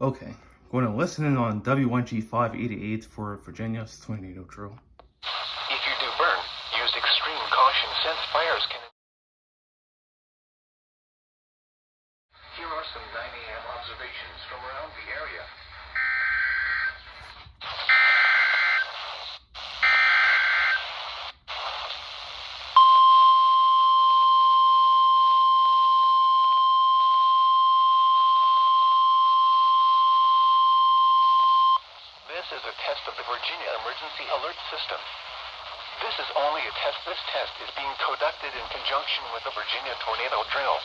Okay, going to listen in on WNG588 for Virginia's tornado drill. If you do burn, use extreme caution since fires can... Here are some 9 a.m. observations from around the area. This is a test of the Virginia Emergency Alert System. This is only a test. This test is being conducted in conjunction with the Virginia Tornado Drill.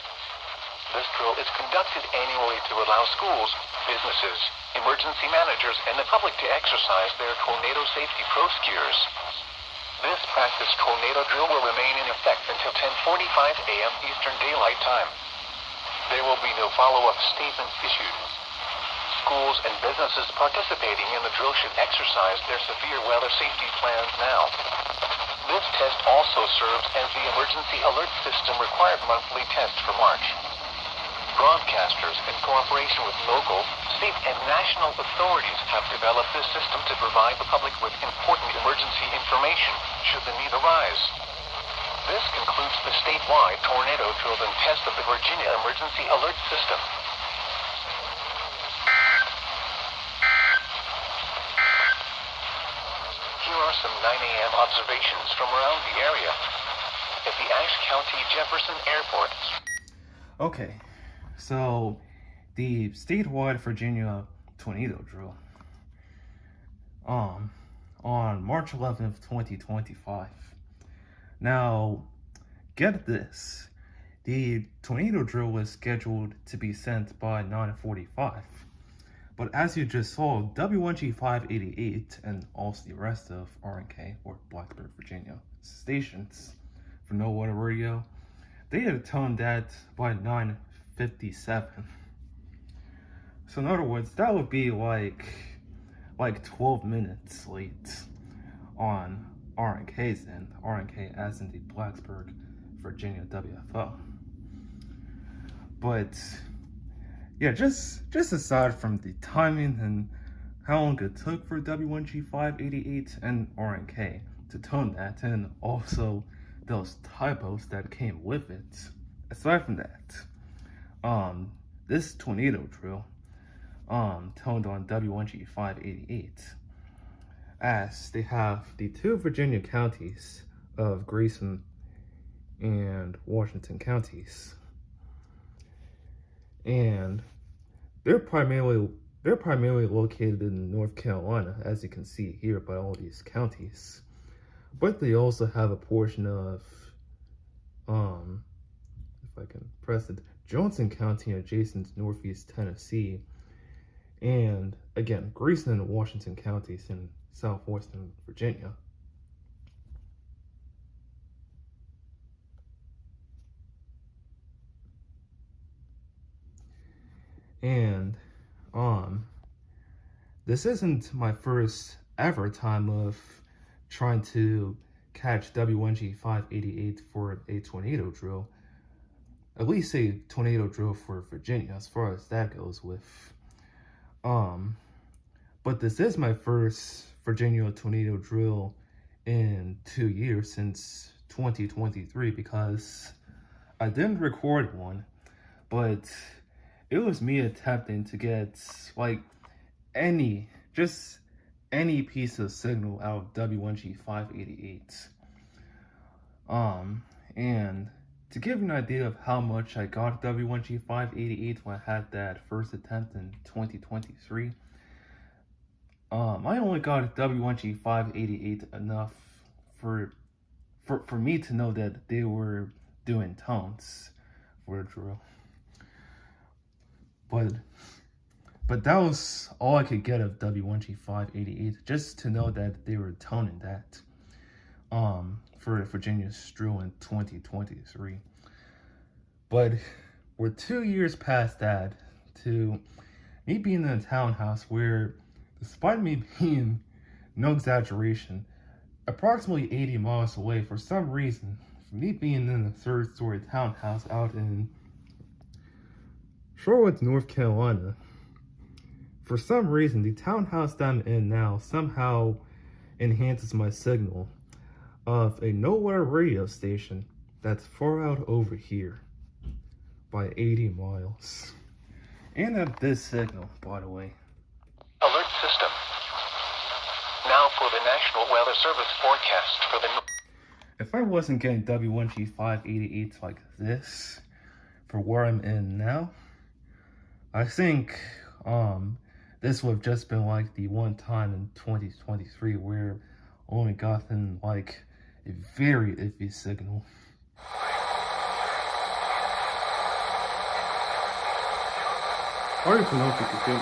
This drill is conducted annually to allow schools, businesses, emergency managers, and the public to exercise their tornado safety procedures. This practice tornado drill will remain in effect until 10:45 a.m. Eastern Daylight Time. There will be no follow-up statement issued. Schools and businesses participating in the drill should exercise their severe weather safety plans now. This test also serves as the Emergency Alert System required monthly test for March. Broadcasters, in cooperation with local, state, and national authorities, have developed this system to provide the public with important emergency information should the need arise. This concludes the statewide tornado drill and test of the Virginia Emergency Alert System. Here are some 9 a.m. observations from around the area. At the Ashe County Jefferson Airport. Okay, so the statewide Virginia tornado drill on March 11th, 2025. Now, get this. The tornado drill was scheduled to be sent by 9:45. But as you just saw, WNG588 and also the rest of RNK, or Blacksburg, Virginia, stations for No Water Radio, they had toned that by 9:57. So in other words, that would be like 12 minutes late on RNK's end, RNK as in the Blacksburg, Virginia WFO. But yeah, just aside from the timing and how long it took for WNG588 and RNK to tone that, and also those typos that came with it, aside from that, this tornado drill toned on WNG588 as they have the two Virginia counties of Grayson and Washington counties. And they're primarily located in North Carolina, as you can see here by all these counties. But they also have a portion of, if I can press it, Johnson County adjacent to Northeast Tennessee, and again, Grayson and Washington counties in southwestern Virginia. And this isn't my first ever time of trying to catch WNG588 for a tornado drill. At least a tornado drill for Virginia, as far as that goes with. But this is my first Virginia tornado drill in 2 years, since 2023, because I didn't record one, but it was me attempting to get like any piece of signal out of WNG588. And to give you an idea of how much I got WNG588 when I had that first attempt in 2023, I only got WNG588 enough for me to know that they were doing tones for the drill. But that was all I could get of WNG588, just to know that they were toning that for Virginia's drill in 2023. But we're 2 years past that to me being in a townhouse where, despite me being, no exaggeration, approximately 80 miles away, for some reason, for me being in a third-story townhouse out in Charlotte, North Carolina, for some reason, the townhouse that I'm in now somehow enhances my signal of a nowhere radio station that's far out over here by 80 miles. And at this signal, by the way. Alert system. Now for the National Weather Service forecast for the... If I wasn't getting WNG588 like this for where I'm in now, I think this would have just been like the one time in 2023 where I only gotten like a very iffy signal. I don't even know if you could do it.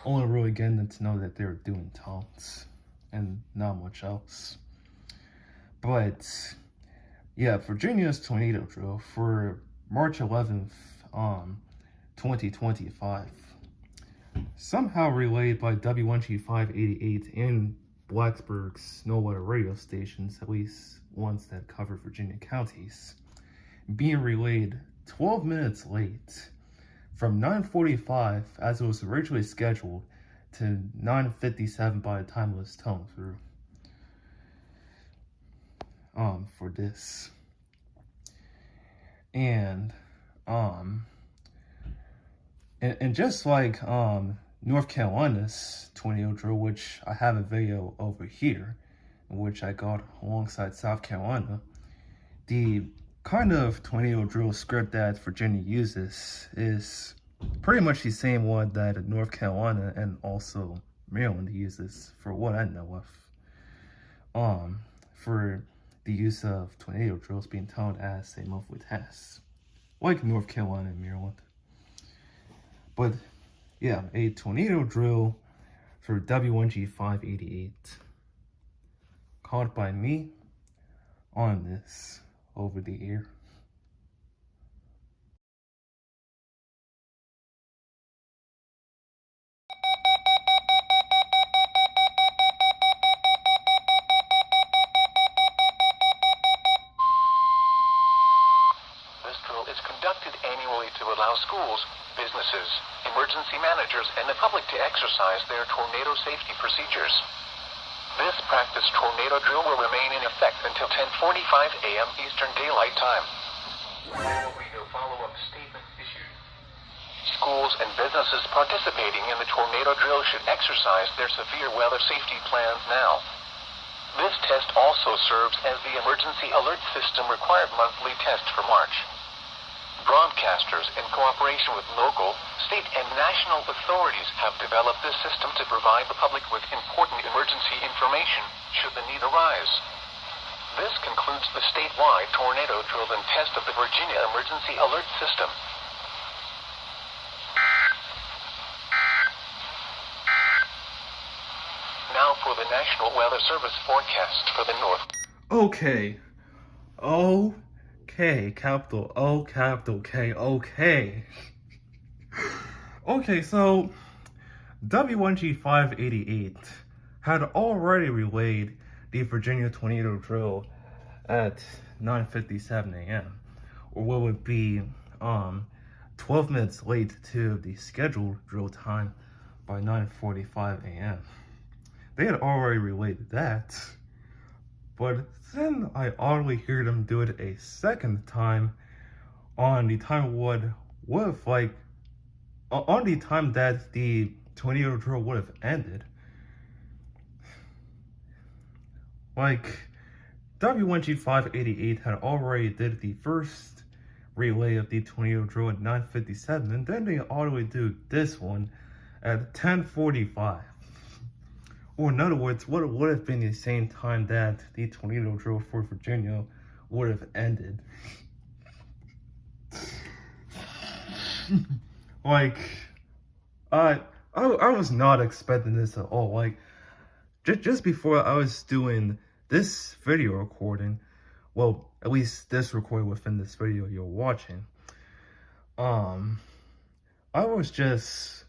Only really getting them to know that they were doing taunts and not much else. But yeah, Virginia's tornado drill for March 11th, 2025, somehow relayed by WNG588 and Blacksburg's NOAA radio stations, at least ones that cover Virginia counties, being relayed 12 minutes late from 9:45 as it was originally scheduled to 9:57 by the time it was toned through for this. And just like North Carolina's tornado drill, which I have a video over here, which I got alongside South Carolina, the kind of tornado drill script that Virginia uses is pretty much the same one that North Carolina and also Maryland uses, for what I know of, for the use of tornado drills being toned as a monthly test, like North Carolina and Maryland. But yeah, a tornado drill for WNG588, caught by me on this over the air. This drill is conducted annually to allow schools, businesses, emergency managers, and the public to exercise their tornado safety procedures. This practice tornado drill will remain in effect until 10:45 a.m. Eastern Daylight Time. There will be no follow-up statement issued. Schools and businesses participating in the tornado drill should exercise their severe weather safety plans now. This test also serves as the emergency alert system required monthly test for March. Broadcasters, in cooperation with local, state, and national authorities, have developed this system to provide the public with important emergency information should the need arise. This concludes the statewide tornado drill and test of the Virginia Emergency Alert System. Now for the National Weather Service forecast for the North. Okay, capital O, capital K, okay. Okay, so WNG588 had already relayed the Virginia tornado drill at 9:57 a.m. or what would be 12 minutes late to the scheduled drill time by 9:45 a.m. They had already relayed that, but then I oddly heard them do it a second time on the time on the time that the tornado drill would have ended. Like, WNG588 had already did the first relay of the tornado drill at 9:57, and then they oddly do this one at 10:45. Or in other words, what would have been the same time that the tornado drill for Virginia would have ended. Like, I was not expecting this at all. Like, just before I was doing this video recording, well, at least this recording within this video you're watching, I was just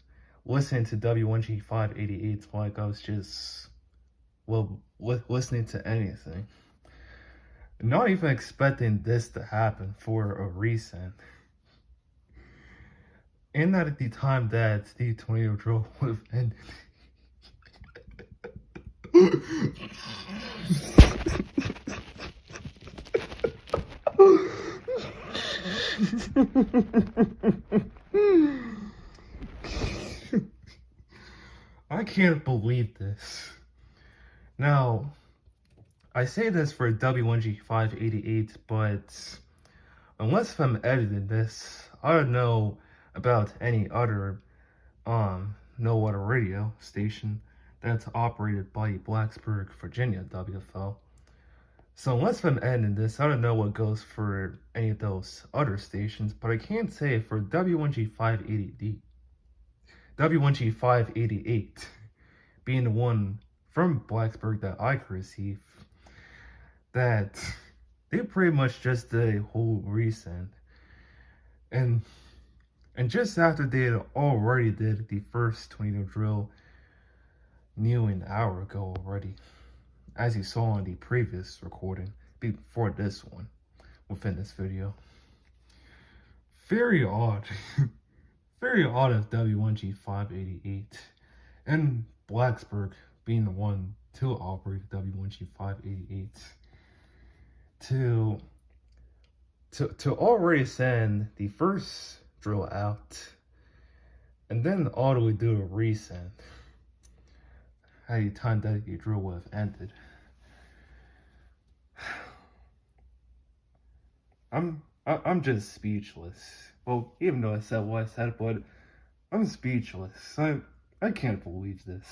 listening to WNG588 like I was just, well, listening to anything. Not even expecting this to happen for a resend. And that at the time that the tornado drill would have ended. I can't believe this. Now, I say this for WNG588, but unless I'm editing this, I don't know about any other no other radio station that's operated by Blacksburg, Virginia WFL. So unless I'm editing this, I don't know what goes for any of those other stations, but I can say for WNG588 being the one from Blacksburg that I could receive, that they pretty much just did a whole resend. And just after they had already did the first tornado drill nearly an hour ago already, as you saw in the previous recording before this one within this video. Very odd. Very odd of W1G588 and Blacksburg being the one to operate W1G588 to already send the first drill out and then all the way do a resend at the time that the drill would have ended. I'm just speechless. Well, even though I said what I said, but I'm speechless. I can't believe this.